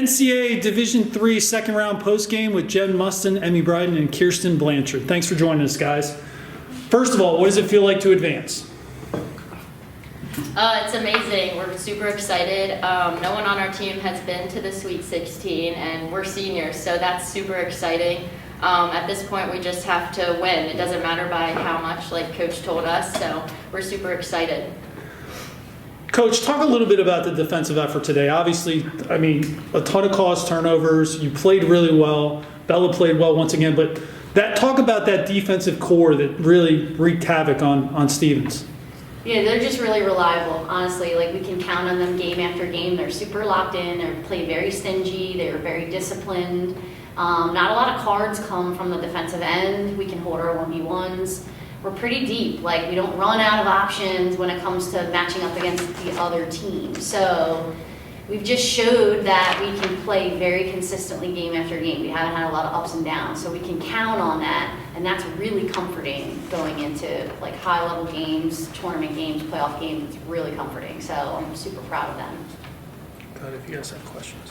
NCAA Division III second round post game with Jen Mustin, Emmy Bryden, and Kirsten Blanchard. Thanks for joining us, guys. First of all, what does it feel like to advance? It's amazing. We're super excited. No one on our team has been to the Sweet 16, and we're seniors, so that's super exciting. At this point, we just have to win. It doesn't matter by how much, like Coach told us, so we're super excited. Coach, talk a little bit about the defensive effort today. Obviously, I mean, a ton of caused turnovers. You played really well. Bella played well once again, but talk about that defensive core that really wreaked havoc on Stevens. Yeah, they're just really reliable, honestly. Like, we can count on them game after game. They're super locked in. They play very stingy. They're very disciplined. Not a lot of cards come from the defensive end. We can hold our 1v1s. We're pretty deep. Like, we don't run out of options when it comes to matching up against the other team. So we've just showed that we can play very consistently game after game. We haven't had a lot of ups and downs, so we can count on that, and that's really comforting going into like high-level games, tournament games, playoff games. It's really comforting. So I'm super proud of them. Good, if you guys have questions.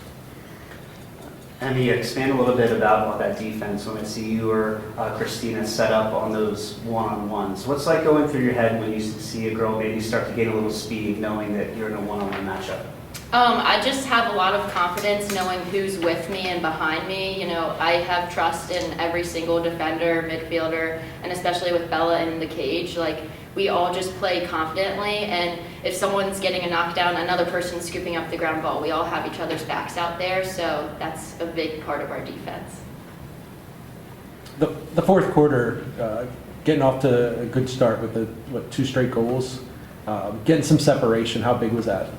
Emmy, expand a little bit about that defense when I see you or Christina set up on those one-on-ones. What's like going through your head when you see a girl maybe start to gain a little speed knowing that you're in a one-on-one matchup? I just have a lot of confidence knowing who's with me and behind me. You know, I have trust in every single defender, midfielder, and especially with Bella in the cage. Like, we all just play confidently, and if someone's getting a knockdown, another person's scooping up the ground ball. We all have each other's backs out there, so that's a big part of our defense. The fourth quarter, getting off to a good start with the 2 straight goals, getting some separation. How big was that?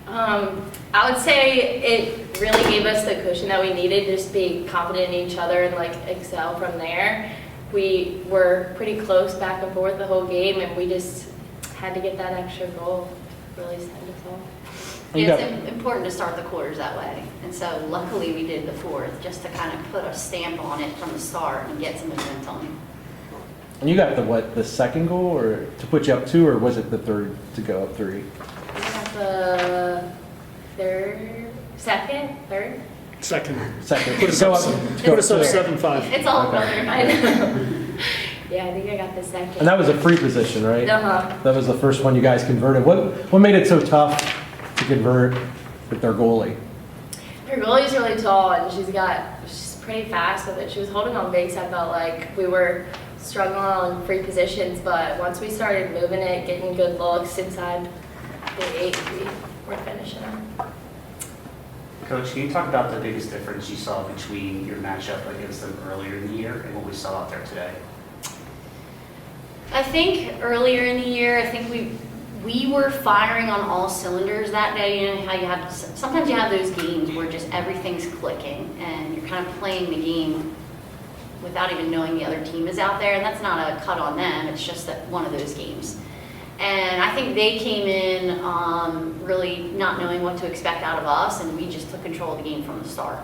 I would say it really gave us the cushion that we needed to just be confident in each other and like excel from there. We were pretty close back and forth the whole game, and we just had to get that extra goal to really send us off. Yeah, it's important to start the quarters that way. And so luckily we did the fourth just to kind of put a stamp on it from the start and get some momentum. And you got the second goal, or to put you up 2, or was it the third to go up 3? We got the third. Second. Put us up 7-5. It's all brother. I know. Yeah, I think I got the second. And that was a free position, right? That was the first one you guys converted. What made it so tough to convert with their goalie? Her goalie's really tall, and she's pretty fast with it. She was holding on base. I felt like we were struggling on free positions, but once we started moving it, getting good looks inside the 8, we were finishing them. Coach, can you talk about the biggest difference you saw between your matchup against them earlier in the year and what we saw out there today? I think earlier in the year, I think we were firing on all cylinders that day. You know how sometimes you have those games where just everything's clicking and you're kind of playing the game without even knowing the other team is out there, and that's not a cut on them. It's just that one of those games. And I think they came in really not knowing what to expect out of us, and we just took control of the game from the start.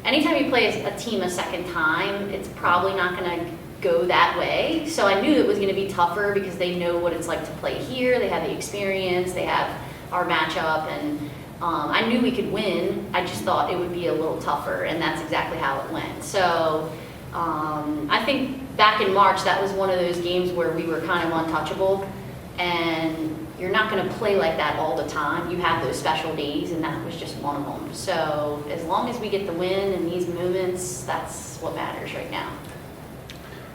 Anytime you play a team a second time, it's probably not going to go that way. So I knew it was going to be tougher because they know what it's like to play here. They have the experience. They have our matchup, and I knew we could win. I just thought it would be a little tougher, and that's exactly how it went. So I think back in March, that was one of those games where we were kind of untouchable. And you're not going to play like that all the time. You have those special days, and that was just one of them. So as long as we get the win in these moments, that's what matters right now.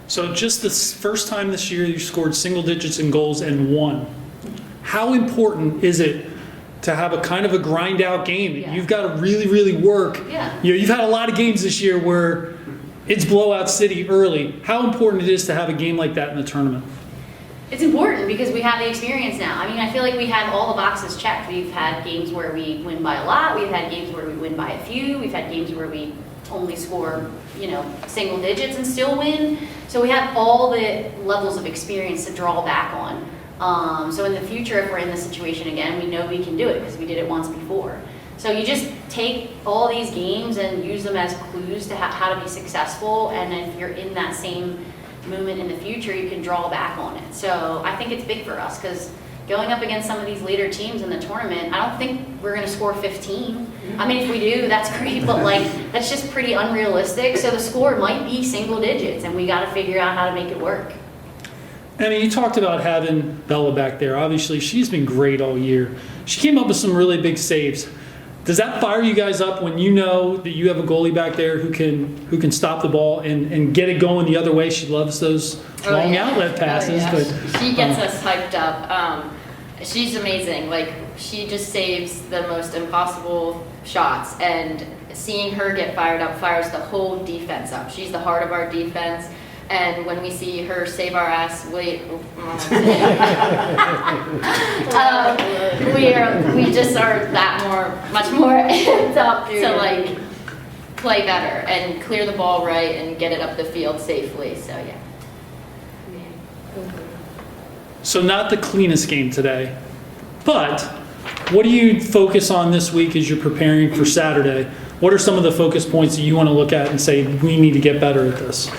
So just this first time this year you scored single digits in goals and won. How important is it to have a kind of a grind out game? Yeah. You've got to really, really work. Yeah. You know, you've had a lot of games this year where it's blowout city early. How important it is to have a game like that in the tournament? It's important because we have the experience now. I mean, I feel like we have all the boxes checked. We've had games where we win by a lot. We've had games where we win by a few. We've had games where we only score, single digits and still win. So we have all the levels of experience to draw back on. So in the future, if we're in this situation again, we know we can do it because we did it once before. So you just take all these games and use them as clues to how to be successful. And if you're in that same movement in the future, you can draw back on it. So I think it's big for us because going up against some of these later teams in the tournament, I don't think we're going to score 15. I mean, if we do, that's great, but like, that's just pretty unrealistic. So the score might be single digits, and we got to figure out how to make it work. I mean, you talked about having Bella back there. Obviously, she's been great all year. She came up with some really big saves. Does that fire you guys up when you know that you have a goalie back there who can stop the ball and get it going the other way? She loves those long outlet passes. Oh, yeah. But She gets us hyped up. She's amazing. Like, she just saves the most impossible shots, and seeing her get fired up fires the whole defense up. She's the heart of our defense. And when we see her save our ass, we just are much more amped up to like play better and clear the ball right and get it up the field safely. So yeah. so not the cleanest game today, but what do you focus on this week as you're preparing for Saturday? What are some of the focus points that you want to look at and say we need to get better at this?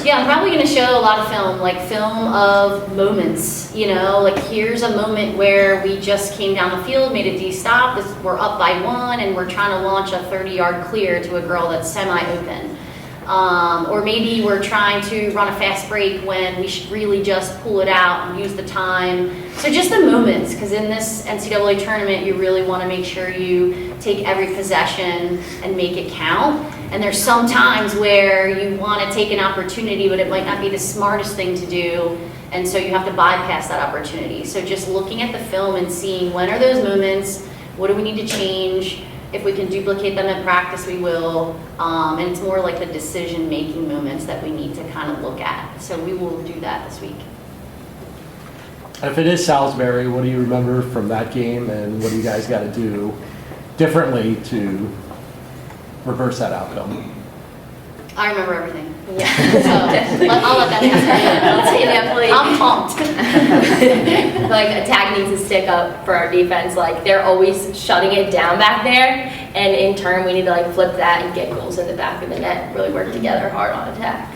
Yeah, I'm probably going to show a lot of film, like film of moments, you know, like here's a moment where we just came down the field, made a D-stop, we're up by 1, and we're trying to launch a 30-yard clear to a girl that's semi-open. Or maybe we're trying to run a fast break when we should really just pull it out and use the time. So just the moments, because in this NCAA tournament, you really want to make sure you take every possession and make it count. And there's some times where you want to take an opportunity, but it might not be the smartest thing to do. And so you have to bypass that opportunity. So just looking at the film and seeing when are those moments, what do we need to change? If we can duplicate them in practice, we will. And it's more like the decision-making moments that we need to kind of look at. So we will do that this week. If it is Salisbury, what do you remember from that game, and what do you guys got to do differently to reverse that outcome? I remember everything. Yeah. So I'll let that answer. I'll say definitely. I'm pumped. Like, attack needs to stick up for our defense. Like, they're always shutting it down back there, and in turn we need to like flip that and get goals in the back of the net, really work together hard on attack.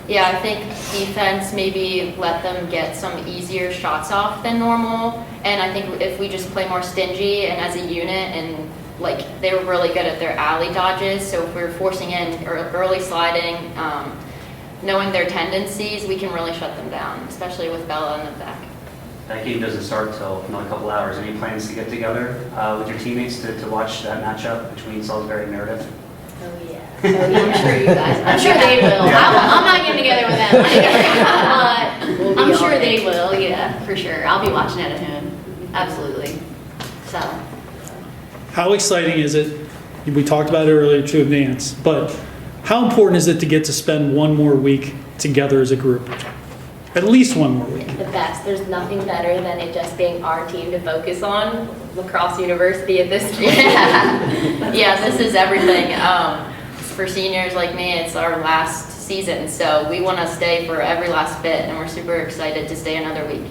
Yeah, I think defense, maybe let them get some easier shots off than normal. And I think if we just play more stingy and as a unit, and like they were really good at their alley dodges, so if we're forcing in early sliding, knowing their tendencies, we can really shut them down, especially with Bella in the back. That game doesn't start till another couple hours. Any plans to get together with your teammates to watch that matchup between Salisbury and Meredith? Oh yeah. I'm sure you guys, I'm sure they will. I'm not getting together with them, but I'm sure they will, yeah, for sure. I'll be watching it at home, absolutely. So, How exciting is it? We talked about it earlier to advance, but how important is it to get to spend one more week together as a group? At least one more week. The best. There's nothing better than it just being our team to focus on. Lacrosse University at this point. Yeah, this is everything. For seniors like me, it's our last season, so we want to stay for every last bit, and we're super excited to stay another week.